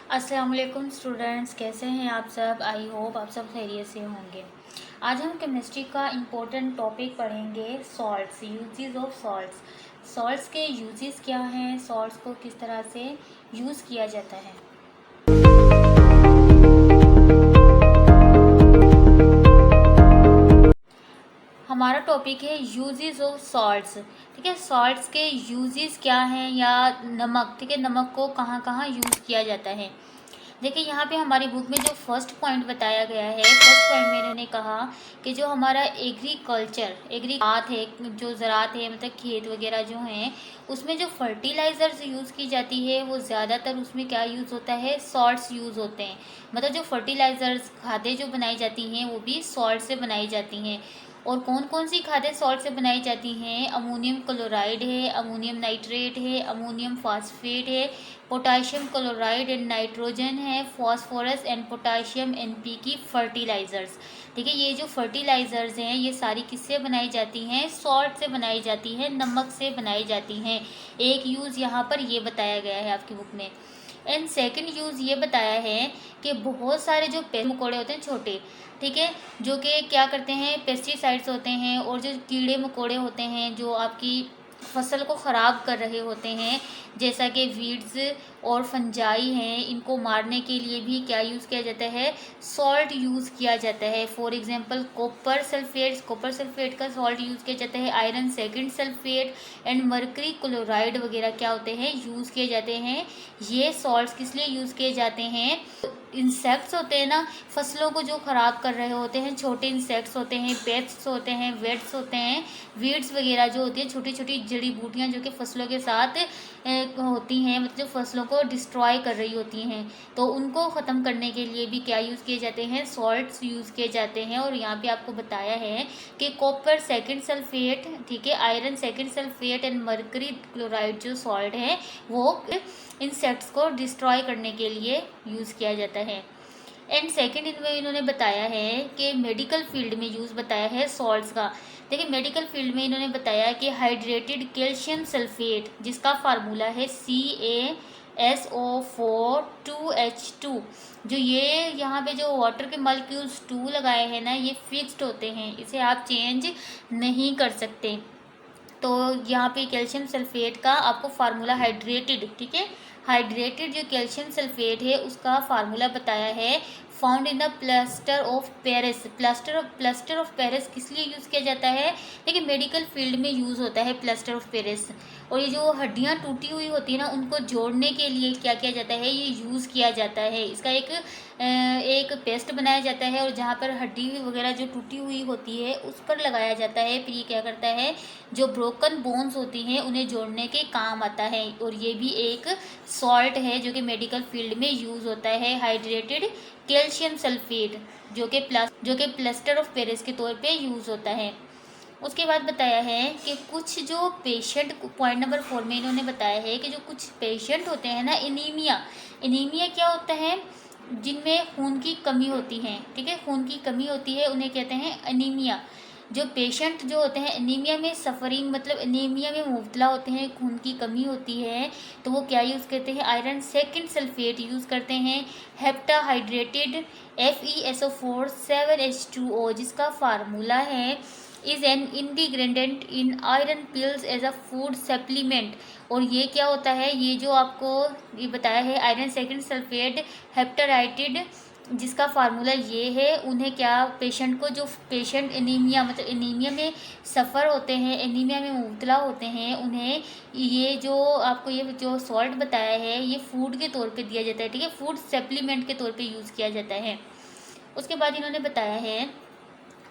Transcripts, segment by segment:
अस्सलाम वालेकुम स्टूडेंट्स, कैसे हैं आप सब। आई होप आप सब खैरियत से होंगे। आज हम केमिस्ट्री का इम्पोर्टेंट टॉपिक पढ़ेंगे, salts, uses of salts. Salts के यूजेस क्या हैं, सॉल्ट्स को किस तरह से यूज़ किया जाता है। हमारा टॉपिक है यूजेस ऑफ सॉल्ट्स। ठीक है, सॉल्ट्स के यूजेस क्या हैं, या नमक। ठीक है, नमक को कहाँ कहाँ यूज़ किया जाता है। देखिए यहाँ पे हमारी बुक में जो फर्स्ट पॉइंट बताया गया है, फर्स्ट पॉइंट में इन्होंने कहा कि जो हमारा एग्रीकल्चर है, जो ज़रात है, मतलब खेत वगैरह जो हैं, उसमें जो फर्टिलाइज़र्स यूज़ की जाती है वो ज़्यादातर उसमें क्या यूज़ होता है, सॉल्ट्स यूज़ होते हैं। मतलब जो फर्टिलाइज़र्स, खादें जो बनाई जाती हैं वो भी सॉल्ट से बनाई जाती हैं। और कौन कौन सी खादें सॉल्ट से बनाई जाती हैं, अमोनियम क्लोराइड है, अमोनियम नाइट्रेट है, अमोनियम फास्फेट है, पोटाशियम क्लोराइड एंड नाइट्रोजन है, phosphorus and potassium NPK fertilisers. ठीक है, ये जो फर्टिलाइज़र्स हैं ये सारी किससे बनाई जाती हैं, सॉल्ट से बनाई जाती हैं, नमक से बनाई जाती हैं। एक यूज़ यहाँ पर ये बताया गया है आपकी बुक में। एंड सेकंड यूज़ ये बताया है कि बहुत सारे जो पेड़ मकोड़े होते हैं छोटे, ठीक है, जो कि क्या करते हैं, पेस्टिसाइड्स होते हैं, और जो कीड़े मकोड़े होते हैं जो आपकी फसल को ख़राब कर रहे होते हैं, जैसा कि वीड्स और फंजाई हैं, इनको मारने के लिए भी क्या यूज़ किया जाता है, सॉल्ट यूज़ किया जाता है। फॉर एग्जांपल कॉपर सल्फेट का सॉल्ट यूज़ किया जाता है, iron second sulphate and mercury chloride वगैरह क्या होते हैं, यूज़ किए जाते हैं। ये सॉल्ट्स किस लिए यूज़ किए जाते हैं, इंसेक्ट्स होते हैं ना, फसलों को जो ख़राब कर रहे होते हैं, छोटे इंसेक्ट्स होते हैं, पेस्ट्स होते हैं, वेट्स होते हैं, वीड्स वगैरह जो होती है, छोटी छोटी जड़ी बूटियाँ जो कि फसलों के साथ होती हैं, मतलब फसलों को डिस्ट्रॉय कर रही होती हैं, तो उनको ख़त्म करने के लिए भी क्या यूज़ किए जाते हैं, सॉल्ट्स यूज़ किए जाते हैं। और यहाँ पे आपको बताया है कि कॉपर सेकेंड सल्फेट, ठीक है, iron second sulphate and mercury chloride जो सॉल्ट है वो इंसेक्ट्स को डिस्ट्रॉय करने के लिए यूज़ किया जाता है। एंड सेकेंड इनमें इन्होंने बताया है कि मेडिकल फील्ड में यूज़ बताया है सॉल्ट्स का। देखिए मेडिकल फील्ड में इन्होंने बताया कि हाइड्रेटेड कैल्शियम सल्फेट, जिसका फार्मूला है CaSO4 2H2, जो ये यहाँ पे जो वाटर के मॉलिक्यूल्स 2 लगाए हैं ना, ये फिक्स्ड होते हैं, इसे आप चेंज नहीं कर सकते। तो यहाँ पे कैल्शियम सल्फेट का आपको फार्मूला हाइड्रेटेड, ठीक है, हाइड्रेटेड जो कैल्शियम सल्फेट है उसका फार्मूला बताया है, found in the plaster of Paris. Plaster of Paris किस लिए यूज़ किया जाता है, देखिए मेडिकल फील्ड में यूज़ होता है प्लास्टर ऑफ पेरिस। और ये जो हड्डियाँ टूटी हुई होती है ना, उनको जोड़ने के लिए क्या किया जाता है, ये यूज़ किया जाता है। इसका एक पेस्ट बनाया जाता है, और जहाँ पर हड्डी वगैरह जो टूटी हुई होती है उस पर लगाया जाता है। फिर ये क्या करता है, जो ब्रोकन बोन्स होती हैं उन्हें जोड़ने के काम आता है। और ये भी एक सॉल्ट है जो कि मेडिकल फील्ड में यूज़ होता है, हाइड्रेटेड कैल्शियम सल्फेट, जो कि प्लास्टर ऑफ पेरिस के तौर पे यूज़ होता है। उसके बाद बताया है कि कुछ जो पेशेंट, पॉइंट नंबर 4 में इन्होंने बताया है कि जो कुछ पेशेंट होते हैं ना, एनीमिया क्या होता है, जिनमें खून की कमी होती है, ठीक है, खून की कमी होती है, उन्हें कहते हैं एनीमिया। जो पेशेंट जो होते हैं एनीमिया में सफरिंग, मतलब एनीमिया में मुब्तला होते हैं, खून की कमी होती है, तो वो क्या यूज़ करते हैं, आयरन सेकेंड सल्फेट यूज़ करते हैं, हेप्टाहाइड्रेटेड FeSO4 7H2O, जिसका फार्मूला है is an ingredient in iron pills as a food supplement. और ये क्या होता है, ये जो आपको ये बताया है, आयरन सेकेंड सल्फेट हेप्टाहाइड्रेटेड, जिसका फार्मूला ये है, उन्हें क्या, पेशेंट को, जो पेशेंट एनीमिया, मतलब एनीमिया में सफ़र होते हैं, एनीमिया में मुब्तला होते हैं, उन्हें ये जो आपको ये जो सॉल्ट बताया है ये फूड के तौर पे दिया जाता है, ठीक है, फूड सप्लीमेंट के तौर पे यूज़ किया जाता है। उसके बाद इन्होंने बताया है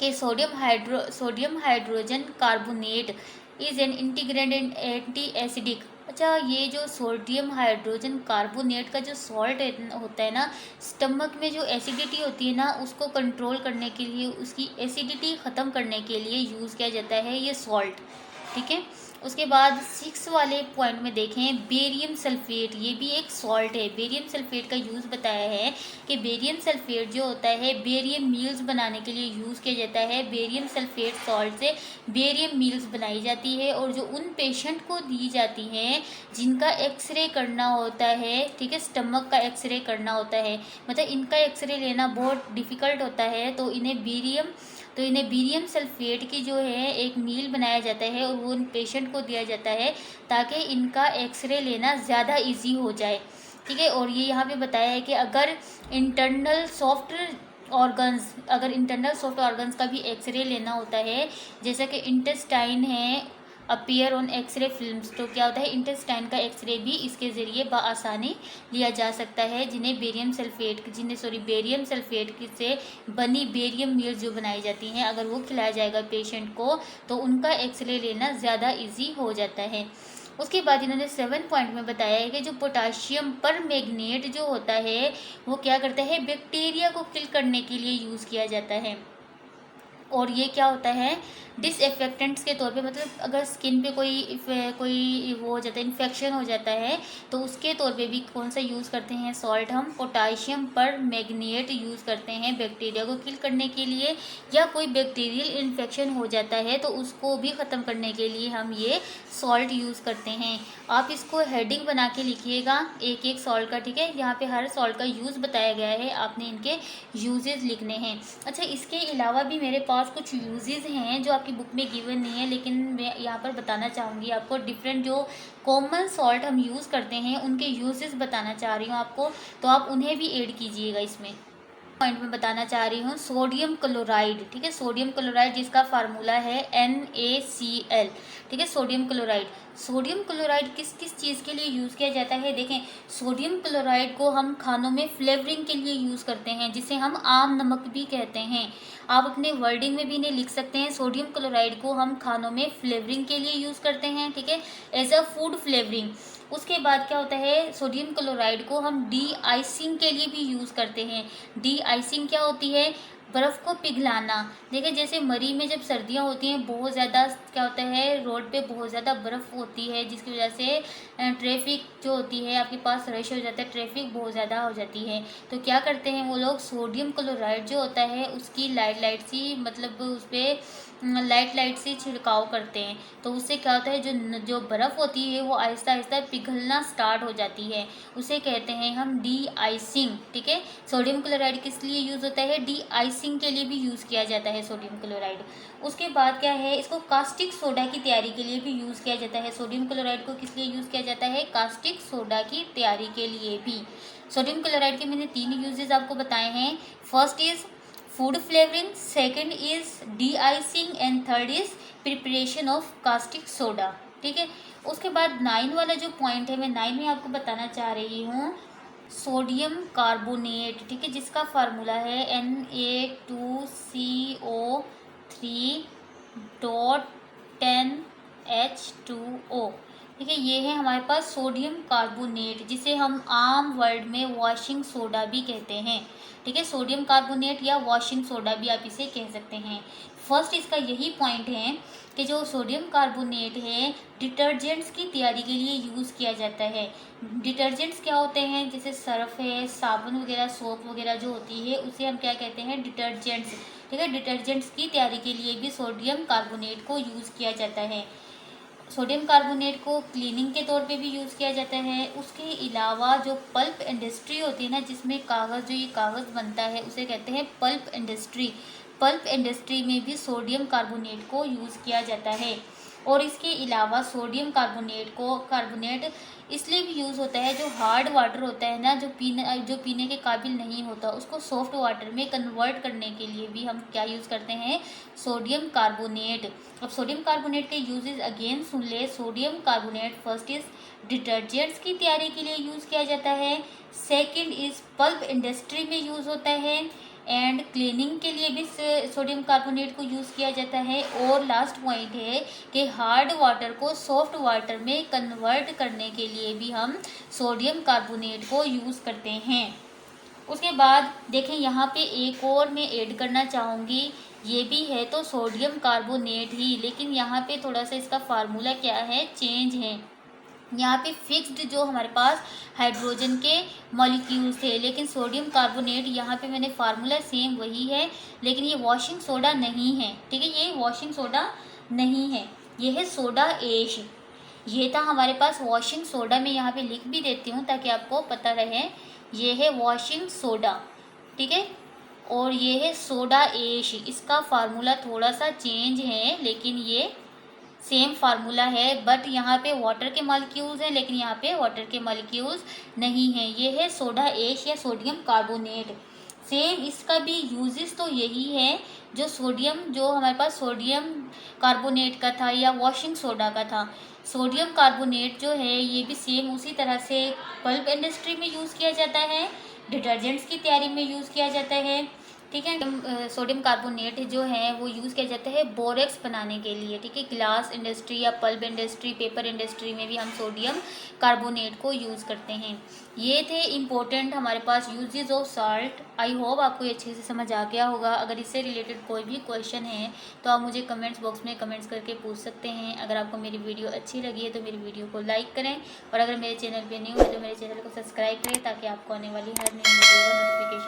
कि sodium hydrogen carbonate is an integrated anti acidic. अच्छा, ये जो सोडियम हाइड्रोजन कार्बोनेट का जो सॉल्ट होता है ना, स्टमक में जो एसिडिटी होती है ना, उसको कंट्रोल करने के लिए, उसकी एसिडिटी ख़त्म करने के लिए यूज़ किया जाता है ये सॉल्ट, ठीक है। उसके बाद 6 वाले पॉइंट में देखें बेरियम सल्फेट, ये भी एक सॉल्ट है। बेरियम सल्फेट का यूज़ बताया है कि बेरियम सल्फेट जो होता है बेरियम मील्स बनाने के लिए यूज़ किया जाता है। बेरियम सल्फेट सॉल्ट से बेरियम मील्स बनाई जाती है और जो उन पेशेंट को दी जाती हैं जिनका एक्सरे करना होता है, ठीक है, स्टमक का एक्सरे करना होता है, मतलब इनका एक्सरे लेना बहुत डिफ़िकल्ट होता है, तो इन्हें बेरियम सल्फेट की जो है एक मील बनाया जाता है और वो उन पेशेंट को दिया जाता है ताकि इनका एक्सरे लेना ज़्यादा इजी हो जाए, ठीक है। और ये यहाँ पे बताया है कि अगर इंटरनल सॉफ्ट ऑर्गन्स का भी एक्सरे लेना होता है, जैसा कि इंटेस्टाइन है अपीयर ऑन एक्सरे फिल्म्स, तो क्या होता है इंटेस्टाइन का एक्सरे भी इसके ज़रिए बआसानी लिया जा सकता है, जिन्हें बेरियम सल्फेट से बनी बेरियम मील्स जो बनाई जाती हैं अगर वो खिलाया जाएगा पेशेंट को तो उनका एक्सरे लेना ज़्यादा इजी हो जाता है। उसके बाद इन्होंने 7 पॉइंट में बताया है कि जो पोटाशियम पर मैग्नेट जो होता है वो क्या करता है बैक्टीरिया को किल करने के लिए यूज़ किया जाता है। और ये क्या होता है डिसइन्फेक्टेंट्स के तौर पे, मतलब अगर स्किन पे कोई वो हो जाता है इन्फेक्शन हो जाता है तो उसके तौर पे भी कौन सा यूज़ करते हैं सॉल्ट, हम पोटाशियम पर मैग्नेट यूज़ करते हैं बैक्टीरिया को किल करने के लिए, या कोई बैक्टीरियल इन्फेक्शन हो जाता है तो उसको भी ख़त्म करने के लिए हम ये सॉल्ट यूज़ करते हैं। आप इसको हेडिंग बना के लिखिएगा एक एक सॉल्ट का, ठीक है। यहाँ पे हर सॉल्ट का यूज़ बताया गया है, आपने इनके यूजेस लिखने हैं। अच्छा, इसके अलावा भी मेरे पास कुछ यूजेस हैं जो आपकी बुक में गिवन नहीं है, लेकिन मैं यहाँ पर बताना चाहूँगी आपको। डिफरेंट जो कॉमन सॉल्ट हम यूज़ करते हैं उनके यूजेस बताना चाह रही हूँ आपको, तो आप उन्हें भी ऐड कीजिएगा इसमें। पॉइंट में बताना चाह रही हूँ सोडियम क्लोराइड, ठीक है। सोडियम क्लोराइड जिसका फार्मूला है NaCl, ठीक है। सोडियम क्लोराइड किस किस चीज़ के लिए यूज़ किया जाता है, देखें। सोडियम क्लोराइड को हम खानों में फ्लेवरिंग के लिए यूज़ करते हैं, जिसे हम आम नमक भी कहते हैं। आप अपने वर्डिंग में भी इन्हें लिख सकते हैं। सोडियम क्लोराइड को हम खानों में फ्लेवरिंग के लिए यूज़ करते हैं, ठीक है, एज अ फूड फ्लेवरिंग। उसके बाद क्या होता है सोडियम क्लोराइड को हम डी आइसिंग के लिए भी यूज़ करते हैं। डी आइसिंग क्या होती है, बर्फ़ को पिघलाना। देखिए जैसे मरी में जब सर्दियाँ होती हैं बहुत ज़्यादा क्या होता है रोड पे बहुत ज़्यादा बर्फ़ होती है, जिसकी वजह से ट्रैफिक जो होती है आपके पास रश हो जाता है, ट्रैफिक बहुत ज़्यादा हो जाती है। तो क्या करते हैं वो लोग सोडियम क्लोराइड जो होता है उसकी लाइट सी, मतलब उस पर लाइट सी छिड़काव करते हैं, तो उससे क्या होता है जो बर्फ़ होती है वो आहिस्ता आहिस्ता पिघलना स्टार्ट हो जाती है, उसे कहते हैं हम डी आइसिंग, ठीक है। सोडियम क्लोराइड किस लिए यूज़ होता है, डी आइसिंग के लिए भी यूज़ किया जाता है सोडियम क्लोराइड। उसके बाद क्या है इसको कास्टिक सोडा की तैयारी के लिए भी यूज़ किया जाता है। सोडियम क्लोराइड को किस लिए यूज़ किया जाता है, कास्टिक सोडा की तैयारी के लिए भी। सोडियम क्लोराइड के मैंने 3 यूजेस आपको बताए हैं। First is food flavouring, second is D icing and third is preparation of caustic soda, ठीक है। उसके बाद 9 वाला जो पॉइंट है मैं 9 में आपको बताना चाह रही हूँ सोडियम कार्बोनेट, ठीक है, जिसका फार्मूला है Na2CO3.10H2O, ठीक है। ये है हमारे पास सोडियम कार्बोनेट, जिसे हम आम वर्ड में वॉशिंग सोडा भी कहते हैं, ठीक है। सोडियम कार्बोनेट या वॉशिंग सोडा भी आप इसे कह सकते हैं। फर्स्ट इसका यही पॉइंट है कि जो सोडियम कार्बोनेट है डिटर्जेंट्स की तैयारी के लिए यूज़ किया जाता है। डिटर्जेंट्स क्या होते हैं, जैसे सर्फ है, साबुन वगैरह, सोप वगैरह जो होती है उसे हम क्या कहते हैं डिटर्जेंट्स, ठीक है। डिटर्जेंट्स की तैयारी के लिए भी सोडियम कार्बोनेट को यूज़ किया जाता है। सोडियम कार्बोनेट को क्लीनिंग के तौर पे भी यूज़ किया जाता है। उसके अलावा जो पल्प इंडस्ट्री होती है ना, जिसमें कागज़ जो ये कागज़ बनता है उसे कहते हैं पल्प इंडस्ट्री। पल्प इंडस्ट्री में भी सोडियम कार्बोनेट को यूज़ किया जाता है। और इसके अलावा सोडियम कार्बोनेट इसलिए भी यूज़ होता है, जो हार्ड वाटर होता है ना, जो पीने के काबिल नहीं होता, उसको सॉफ्ट वाटर में कन्वर्ट करने के लिए भी हम क्या यूज़ करते हैं सोडियम कार्बोनेट। अब सोडियम कार्बोनेट के यूजेस अगेन सुन ले। Sodium carbonate first is detergents की तैयारी के लिए यूज़ किया जाता है, सेकंड इज पल्प इंडस्ट्री में यूज़ होता है, एंड क्लीनिंग के लिए भी सोडियम कार्बोनेट को यूज़ किया जाता है। और लास्ट पॉइंट है कि हार्ड वाटर को सॉफ्ट वाटर में कन्वर्ट करने के लिए भी हम सोडियम कार्बोनेट को यूज़ करते हैं। उसके बाद देखें यहाँ पे एक और मैं ऐड करना चाहूँगी ये भी है तो सोडियम कार्बोनेट ही, लेकिन यहाँ पे थोड़ा सा इसका फार्मूला क्या है, चेंज है। यहाँ पे फिक्स्ड जो हमारे पास हाइड्रोजन के मॉलिक्यूल्स थे, लेकिन सोडियम कार्बोनेट यहाँ पे मैंने फार्मूला सेम वही है, लेकिन ये वॉशिंग सोडा नहीं है। ठीक है, ये वॉशिंग सोडा नहीं है, ये है सोडा ऐश। ये था हमारे पास वॉशिंग सोडा, मैं यहाँ पे लिख भी देती हूँ ताकि आपको पता रहे। ये है वॉशिंग सोडा, ठीक है, और ये है सोडा ऐश। इसका फार्मूला थोड़ा सा चेंज है, लेकिन ये सेम फार्मूला है, बट यहाँ पे वाटर के मॉलिक्यूल्स हैं, लेकिन यहाँ पे वाटर के मॉलिक्यूल्स नहीं हैं। ये है सोडा ऐश या सोडियम कार्बोनेट। सेम इसका भी यूजेस तो यही है, जो सोडियम, जो हमारे पास सोडियम कार्बोनेट का था या वॉशिंग सोडा का था। सोडियम कार्बोनेट जो है ये भी सेम उसी तरह से पल्प इंडस्ट्री में यूज़ किया जाता है, डिटर्जेंट्स की तैयारी में यूज़ किया जाता है। ठीक है, सोडियम कार्बोनेट जो है वो यूज़ किया जाता है बोरेक्स बनाने के लिए। ठीक है, ग्लास इंडस्ट्री या पल्प इंडस्ट्री, पेपर इंडस्ट्री में भी हम सोडियम कार्बोनेट को यूज़ करते हैं। ये थे इम्पोर्टेंट हमारे पास uses of salt. I hope आपको ये अच्छे से समझ आ गया होगा। अगर इससे रिलेटेड कोई भी क्वेश्चन है तो आप मुझे कमेंट्स बॉक्स में कमेंट्स करके पूछ सकते हैं। अगर आपको मेरी वीडियो अच्छी लगी है तो मेरी वीडियो को लाइक करें, और अगर मेरे चैनल पर न्यू है तो मेरे चैनल को सब्सक्राइब करें, ताकि आपको आने वाली हर नई वीडियो का नोटिफिकेशन